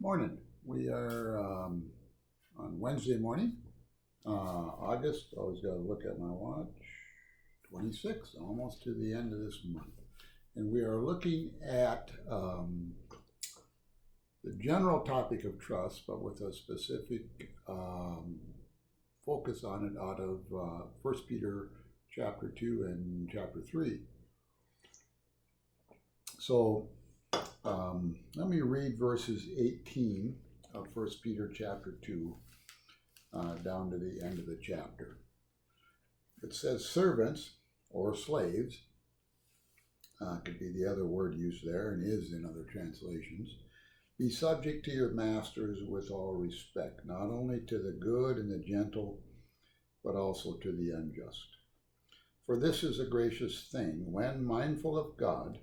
Morning. We are on Wednesday morning, August. Always got to look at my watch. 26, almost to the end of this month. And we are looking at the general topic of trust, but with a specific focus on it out of 1 Peter chapter 2 and chapter 3. So let me read verses 18 of 1 Peter chapter 2 down to the end of the chapter. It says, servants or slaves, could be the other word used there and is in other translations, be subject to your masters with all respect, not only to the good and the gentle, but also to the unjust. For this is a gracious thing, when mindful of God,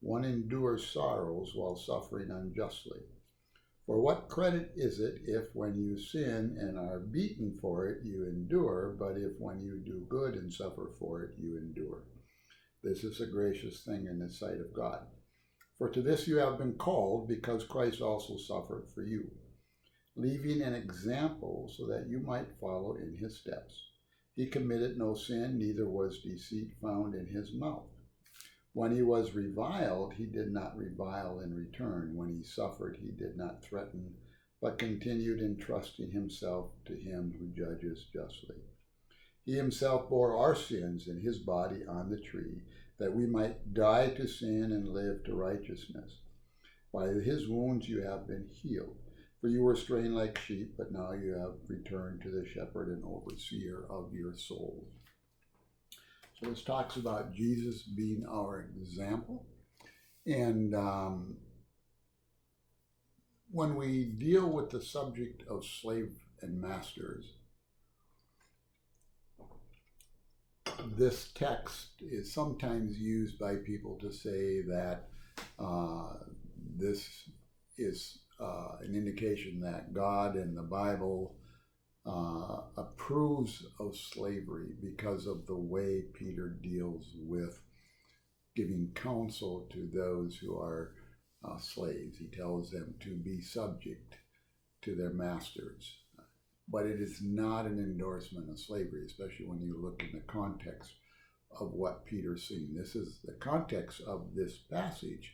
one endures sorrows while suffering unjustly. For what credit is it if when you sin and are beaten for it, you endure, but if when you do good and suffer for it, you endure? This is a gracious thing in the sight of God. For to this you have been called, because Christ also suffered for you, leaving an example so that you might follow in his steps. He committed no sin, neither was deceit found in his mouth. When he was reviled, he did not revile in return. When he suffered, he did not threaten, but continued entrusting himself to him who judges justly. He himself bore our sins in his body on the tree, that we might die to sin and live to righteousness. By his wounds you have been healed. For you were straying like sheep, but now you have returned to the shepherd and overseer of your souls. So this talks about Jesus being our example. And when we deal with the subject of slave and masters, this text is sometimes used by people to say that this is an indication that God and the Bible approves of slavery because of the way Peter deals with giving counsel to those who are slaves. He tells them to be subject to their masters. But it is not an endorsement of slavery, especially when you look in the context of what Peter's saying. This is the context of this passage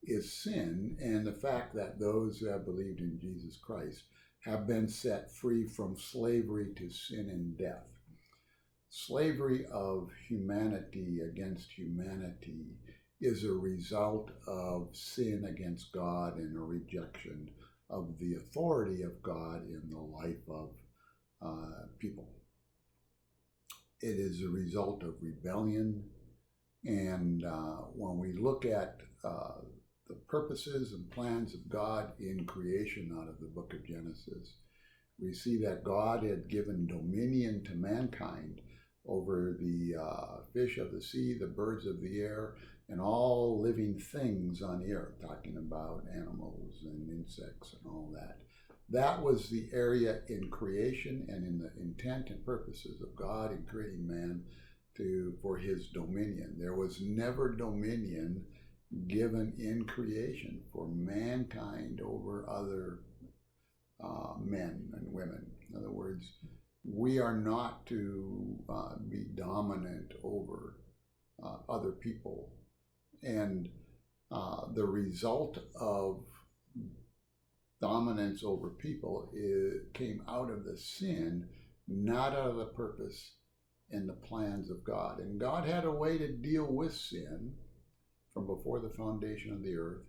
is sin and the fact that those who have believed in Jesus Christ have been set free from slavery to sin and death. Slavery of humanity against humanity is a result of sin against God and a rejection of the authority of God in the life of people. It is a result of rebellion, and when we look at the purposes and plans of God in creation out of the book of Genesis, we see that God had given dominion to mankind over the fish of the sea, the birds of the air, and all living things on the earth, talking about animals and insects and all that. That was the area in creation and in the intent and purposes of God in creating man for his dominion. There was never dominion given in creation for mankind over other men and women. In other words, we are not to be dominant over other people. And the result of dominance over people came out of the sin, not out of the purpose and the plans of God. And God had a way to deal with sin from before the foundation of the earth,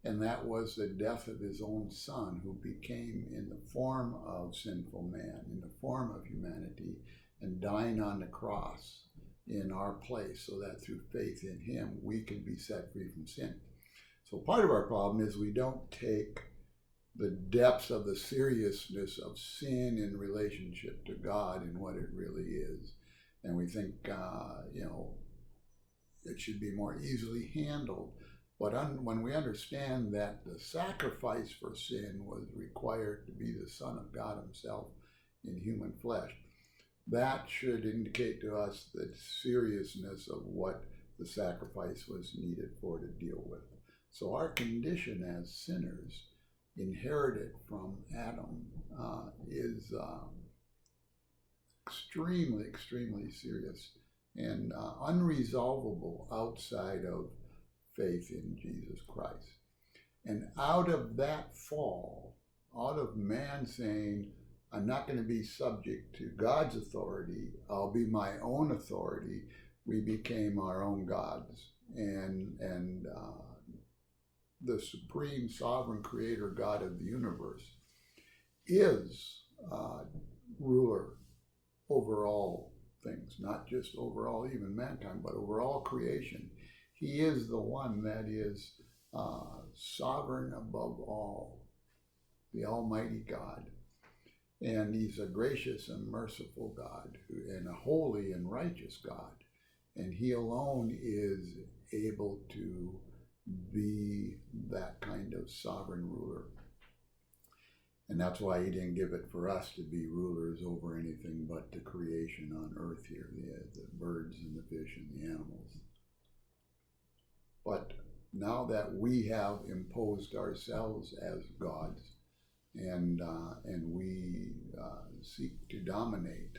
and that was the death of his own son, who became in the form of sinful man, in the form of humanity, and dying on the cross in our place, so that through faith in him we can be set free from sin. So part of our problem is we don't take the depths of the seriousness of sin in relationship to God and what it really is. And we think, it should be more easily handled. But when we understand that the sacrifice for sin was required to be the Son of God himself in human flesh, that should indicate to us the seriousness of what the sacrifice was needed for to deal with. So our condition as sinners inherited from Adam is extremely, extremely serious and unresolvable outside of faith in Jesus Christ. And out of that fall, out of man saying, I'm not going to be subject to God's authority, I'll be my own authority, we became our own gods. And the supreme sovereign creator God of the universe is ruler over all things, not just over all even mankind, but over all creation. He is the one that is sovereign above all, the Almighty God. And he's a gracious and merciful God and a holy and righteous God. And he alone is able to be that kind of sovereign ruler. And that's why he didn't give it for us to be rulers over anything but the creation on earth here, the birds and the fish and the animals. But now that we have imposed ourselves as gods and we seek to dominate,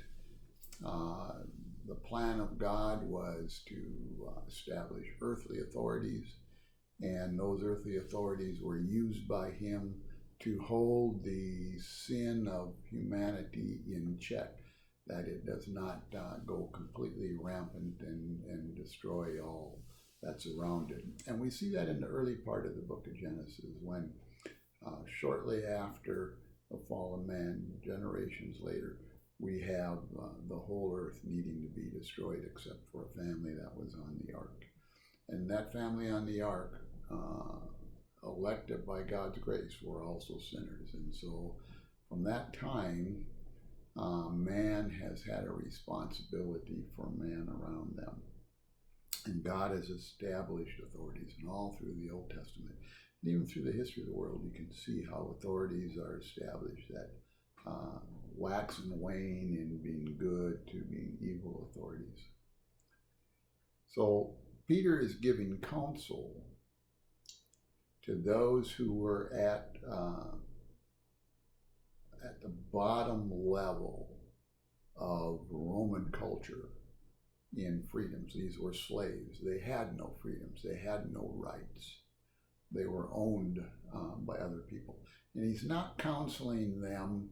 the plan of God was to establish earthly authorities, and those earthly authorities were used by him to hold the sin of humanity in check, that it does not go completely rampant and destroy all that's around it. And we see that in the early part of the book of Genesis, when shortly after the fall of man, generations later, we have the whole earth needing to be destroyed except for a family that was on the ark. And that family on the ark, elected by God's grace, were also sinners. And so from that time, man has had a responsibility for man around them. And God has established authorities, and all through the Old Testament, and even through the history of the world, you can see how authorities are established that wax and wane in being good to being evil authorities. So Peter is giving counsel to those who were at the bottom level of Roman culture in freedoms. These were slaves. They had no freedoms. They had no rights. They were owned by other people. And he's not counseling them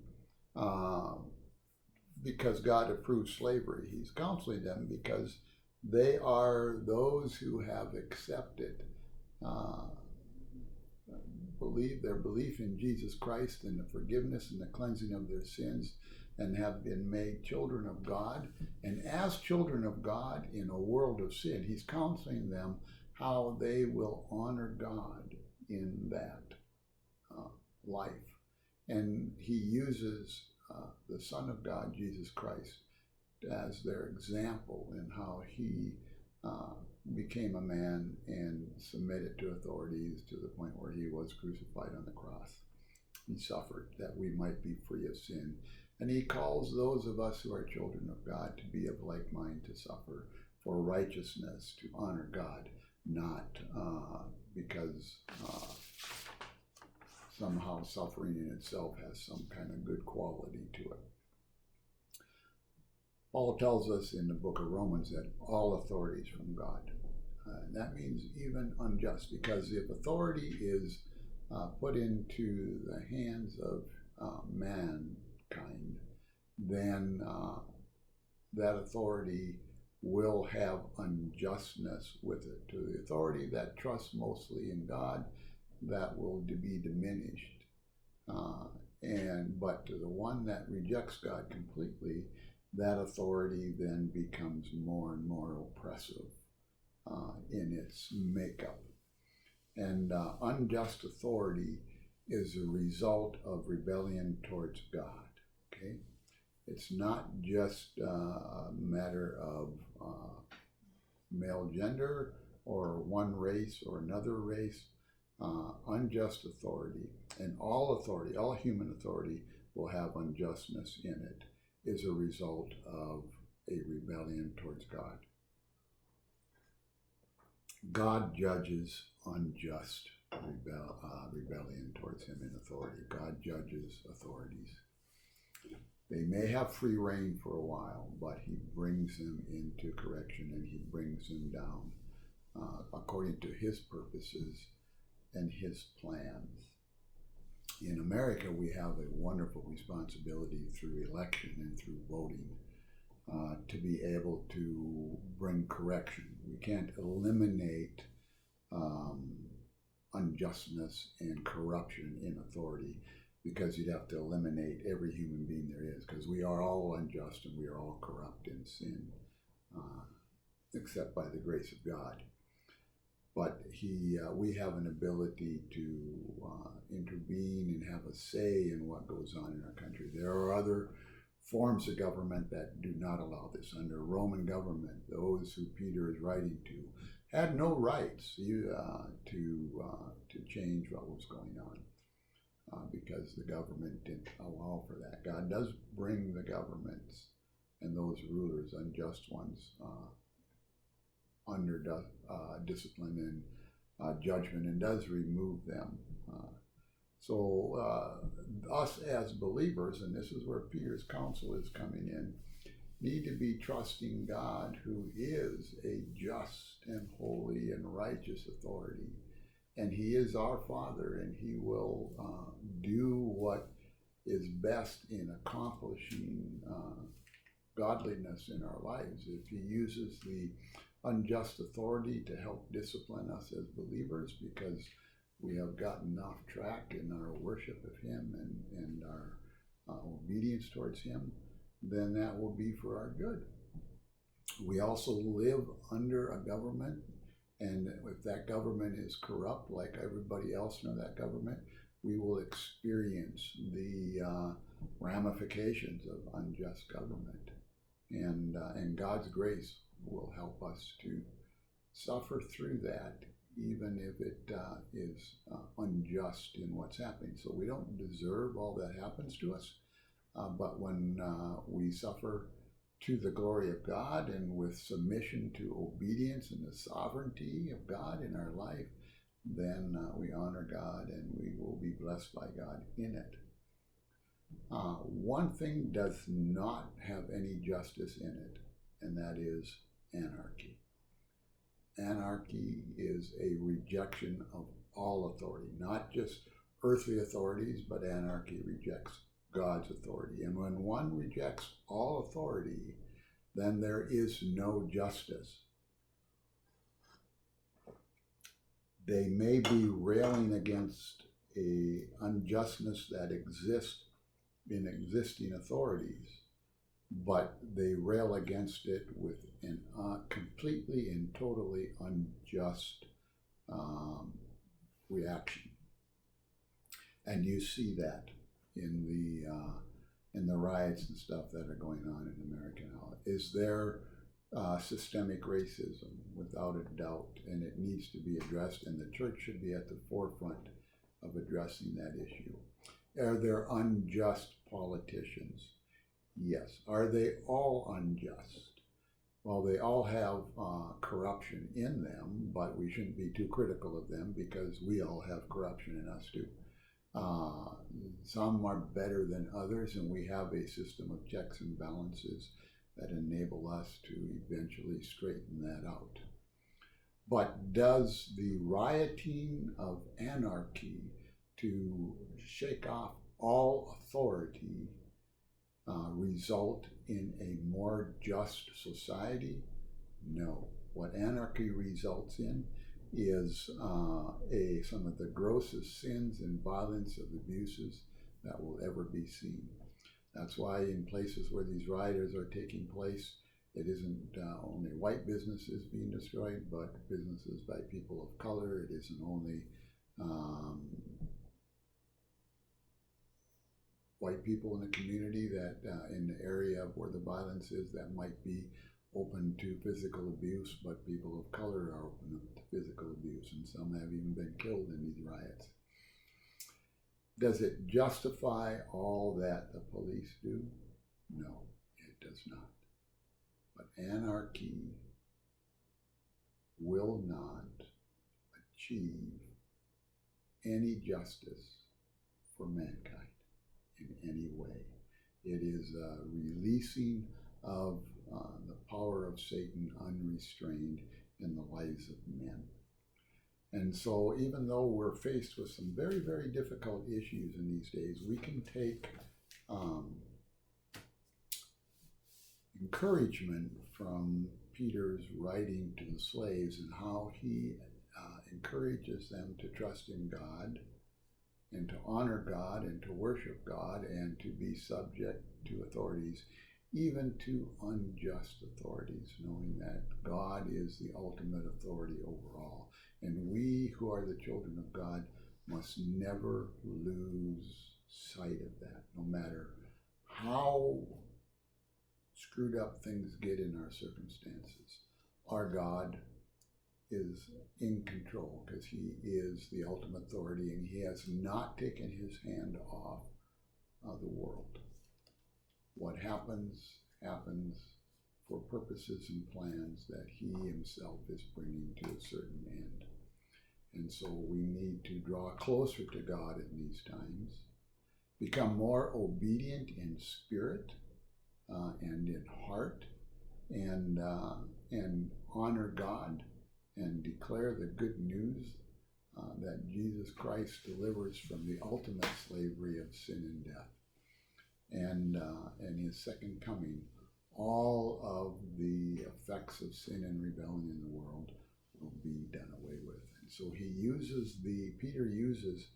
because God approves slavery. He's counseling them because they are those who have accepted their belief in Jesus Christ and the forgiveness and the cleansing of their sins, and have been made children of God. And as children of God in a world of sin, he's counseling them how they will honor God in that life. And he uses the Son of God, Jesus Christ, as their example in how he became a man and submitted to authorities to the point where he was crucified on the cross. He suffered that we might be free of sin. And he calls those of us who are children of God to be of like mind, to suffer for righteousness, to honor God, not because somehow suffering in itself has some kind of good quality to it. Paul tells us in the book of Romans that all authority is from God. And that means even unjust, because if authority is put into the hands of mankind, then that authority will have unjustness with it. To the authority that trusts mostly in God, that will be diminished. But to the one that rejects God completely, that authority then becomes more and more oppressive in its makeup. And unjust authority is a result of rebellion towards God. Okay, it's not just a matter of male gender or one race or another race. Unjust authority, and all authority, all human authority, will have unjustness in it, is a result of a rebellion towards God. God judges unjust rebellion towards him in authority. God judges authorities. They may have free reign for a while, but he brings them into correction and he brings them down according to his purposes and his plans. In America, we have a wonderful responsibility through election and through voting to be able to bring correction. We can't eliminate unjustness and corruption in authority, because you'd have to eliminate every human being there is, because we are all unjust and we are all corrupt in sin, except by the grace of God. But we have an ability to intervene and have a say in what goes on in our country. There are other forms of government that do not allow this. Under Roman government, those who Peter is writing to had no rights to change what was going on. Because the government didn't allow for that. God does bring the governments and those rulers, unjust ones, under discipline and judgment, and does remove them. So us as believers, and this is where Peter's counsel is coming in, need to be trusting God, who is a just and holy and righteous authority. And he is our Father, and he will do what is best in accomplishing godliness in our lives. If he uses the unjust authority to help discipline us as believers because we have gotten off track in our worship of him and our obedience towards him, then that will be for our good. We also live under a government, and if that government is corrupt, like everybody else in that government, we will experience the ramifications of unjust government. And God's grace will help us to suffer through that, even if it is unjust in what's happening. So we don't deserve all that happens to us, but when we suffer to the glory of God and with submission to obedience and the sovereignty of God in our life, then we honor God and we will be blessed by God in it. One thing does not have any justice in it, and that is anarchy. Anarchy is a rejection of all authority, not just earthly authorities, but anarchy rejects God's authority. And when one rejects all authority, then there is no justice. They may be railing against a unjustness that exists in existing authorities, but they rail against it with an completely and totally unjust reaction. And you see that in the riots and stuff that are going on in America now. Is there systemic racism? Without a doubt, and it needs to be addressed, and the church should be at the forefront of addressing that issue. Are there unjust politicians? Yes. Are they all unjust? Well, they all have corruption in them, but we shouldn't be too critical of them because we all have corruption in us too. Some are better than others, and we have a system of checks and balances that enable us to eventually straighten that out. But does the rioting of anarchy to shake off all authority result in a more just society? No. What anarchy results in is some of the grossest sins and violence of abuses that will ever be seen. That's why in places where these riots are taking place, it isn't only white businesses being destroyed, but businesses by people of color. It isn't only white people in the community that in the area where the violence is that might be open to physical abuse, but people of color are open to physical abuse, and some have even been killed in these riots. Does it justify all that the police do? No, it does not. But anarchy will not achieve any justice for mankind in any way. It is a releasing of the power of Satan unrestrained in the lives of men. And so even though we're faced with some very, very difficult issues in these days, we can take encouragement from Peter's writing to the slaves and how he encourages them to trust in God and to honor God and to worship God and to be subject to authorities, even to unjust authorities, knowing that God is the ultimate authority over all. And we who are the children of God must never lose sight of that, no matter how screwed up things get in our circumstances. Our God is in control because he is the ultimate authority and he has not taken his hand off the world. What happens for purposes and plans that he himself is bringing to a certain end. And so we need to draw closer to God in these times, become more obedient in spirit and in heart, and honor God and declare the good news that Jesus Christ delivers from the ultimate slavery of sin and death. And his second coming, all of the effects of sin and rebellion in the world will be done away with. And so Peter uses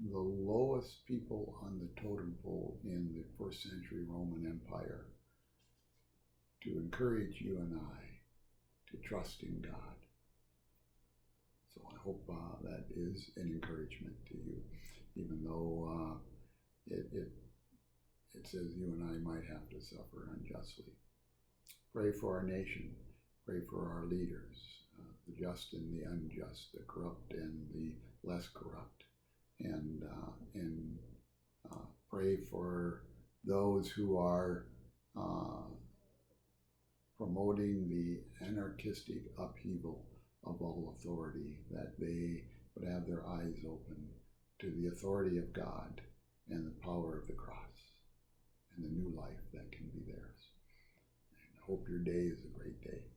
the lowest people on the totem pole in the first century Roman Empire to encourage you and I to trust in God. So I hope that is an encouragement to you, even though it says you and I might have to suffer unjustly. Pray for our nation. Pray for our leaders, the just and the unjust, the corrupt and the less corrupt. And pray for those who are promoting the anarchistic upheaval of all authority, that they would have their eyes open to the authority of God and the power of the cross and the new life that can be theirs. And I hope your day is a great day.